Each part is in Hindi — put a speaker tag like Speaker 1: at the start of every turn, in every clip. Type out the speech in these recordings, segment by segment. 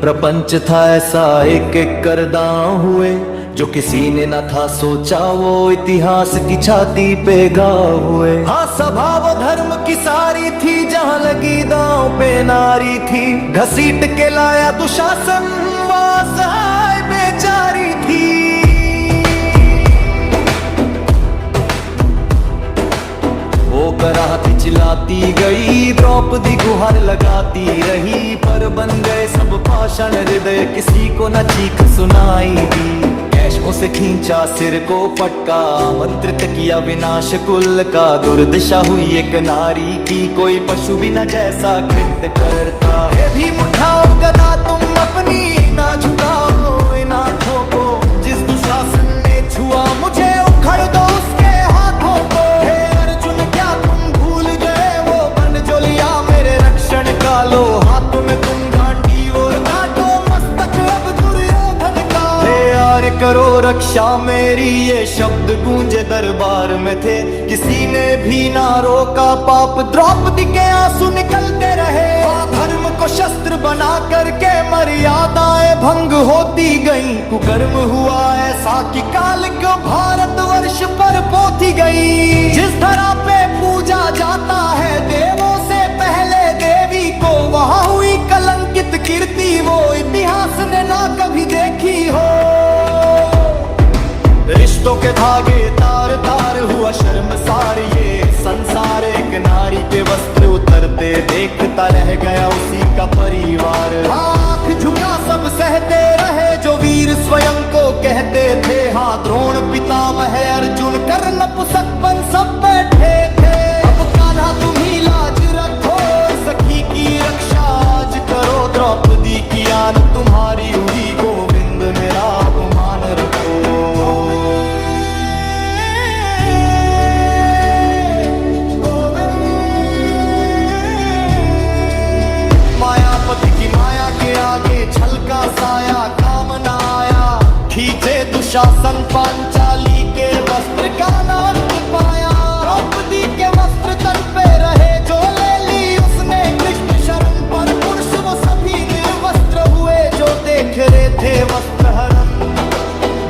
Speaker 1: प्रपंच था ऐसा एक एक करदां हुए, जो किसी ने न था सोचा वो इतिहास की छाती पे गाँव हुए। हाँ सभा वो धर्म की सारी थी, जहाँ लगी दांव पे नारी थी। घसीट के लाया दुशासन, वो असहाय बेचारी थी। वो कराहती चिल्लाती गई, द्रौपदी गुहार लगाती रही। पर बन गए सब पाषाण हृदय, किसी को न चीख सुनाई दी। कैशों से खींचा सिर को पटका, आमंत्रित किया विनाश कुल का। दुर्दशा हुई एक नारी की, कोई पशु भी न जैसा कृत्य करता। हे भीम उठाओ गदा तुम अपनी, ना झुकाओ इन आंखों को। जिस दुशासन ने छुआ मुझे, उखड़ दो उसके हाथों को। हे अर्जुन क्या तुम भूल गए, वो बन जो लिया मेरे रक्षण का। लो हाथों में तुम घाटी और काटो मस्तक अब दुर्योधन का। हे यार करो रक्षा मेरी, ये शब्द गूंजे दरबार में थे। किसी ने भी ना रोका, पाप द्रौपदी के आंसू निकलते रहे। धर्म को शस्त्र बना करके मर्यादाएं भंग होती गई। कुकर्म हुआ ऐसा कि काल को भारतवर्ष पर पोती गई। जिस धरा पे पूजा जाता है देवों से पहले देवी को, वहां हुई कलंकित कीर्ति, वो इतिहास ने ना कभी देखी हो। रिश्तों के धागे तार तार हुआ शर्मसार ये संसार। एक नारी के वस्त्र उतरते देखता रह गया उसी का परिवार। आंख झुका सब सहते रहे, जो वीर स्वयं को कहते थे। हाँ द्रोण पितामह अर्जुन कर्ण पुस्तक बन सब बैठे थे। अब कान्हा तुम ही लाज रखो, सखी की रक्षा आज करो। द्रौपदी की आन तुम्हारी हुई, गोविंद मेरा अपमान रखो। मायापति की माया के आगे छलका साया काम न आया। खींचे दुशासन पांचाली के वस्त्र का नाम पाया। द्रौपदी के वस्त्र तन पे रहे, जो ले ली उसने कृष्ण शरण पर। पुरुष वो सभी निर्वस्त्र हुए, जो देख रहे थे वस्त्र हरण।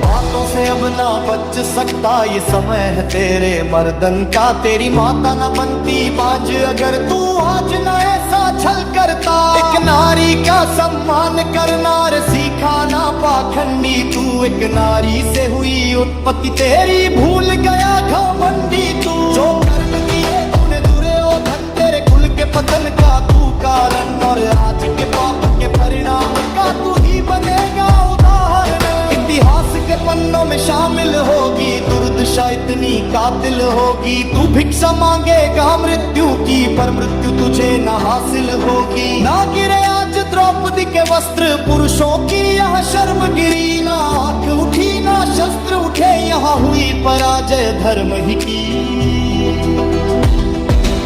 Speaker 1: बातों से अब ना बच सकता ये समय है तेरे मर्दन का। तेरी माता न बनती बाज अगर तू आज न ऐसा छल करता। एक नारी का सम्मान करना सीखा ना पाखंडी तू। एक नारी से हुई उत्पत्ति तेरी, भूल गया घमंडी तू। जो कर्म किए तूने दुर्योधन, तेरे कुल के पतन का तू कारण। और आज के पाप के परिणाम का तू ही बनेगा उदाहरण। इतिहास के पन्नों में शामिल होगी दुर्दशा इतनी कातिल होगी। तू भिक्षा मांगेगा मृत्यु की, पर मृत्यु तुझे न हासिल होगी। ना गिरे आज द्रौपदी के वस्त्र पुरुषों की, यहाँ शर्म गिरी ना आंख उठी, ना शस्त्र उठे। यहाँ हुई पराजय धर्म ही की।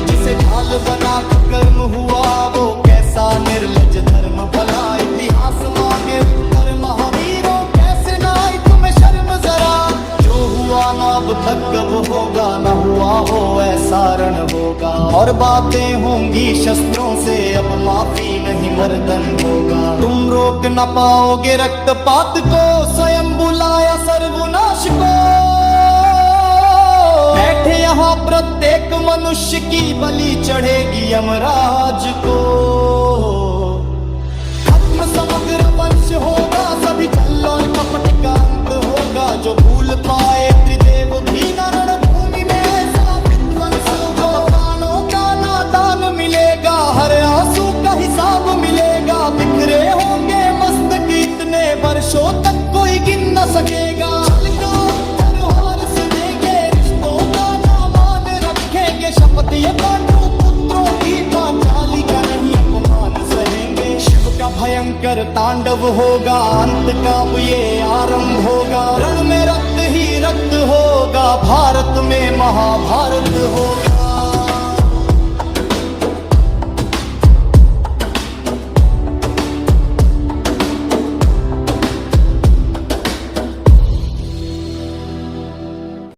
Speaker 1: जिसे ढाल बना कर्म हुआ, वो कैसा निर्लज धर्म भला। इतिहास मांगे उत्तर महावीरों, कैसे ना आई तुम्हें शर्म जरा। जो हुआ ना अब तक कब होगा, ना हुआ हो ऐसा रण होगा। और बातें होंगी शस्त्रों से, अब माफी नहीं मर्दन होगा। तुम रोक न पाओगे रक्तपात को, स्वयं बुलाया सर्वनाश को। बैठे यहाँ प्रत्येक मनुष्य की बलि चढ़ेगी यमराज को। खत्म समग्र वंश होगा, सभी छल और कपट का अंत होगा। जो भूल पाए त्रिदेव भी न रणभूमि में ऐसा विध्वंस होगा। प्राणों का नादान मिलेगा, हर आंसू का हिसाब मिलेगा। बिखरे होंगे मस्तक इतने वर्षों तक कोई गिन न सकेगा। त्योहार सुनेंगे, रिश्तों का ना मान रखेंगे। शपथ ये पांडु पुत्रों की, पांचाली का नहीं अपमान सहेंगे। शिव का भयंकर तांडव होगा, अंत का ये आरंभ होगा। रण में रक्त ही रक्त होगा, भारत में महाभारत होगा।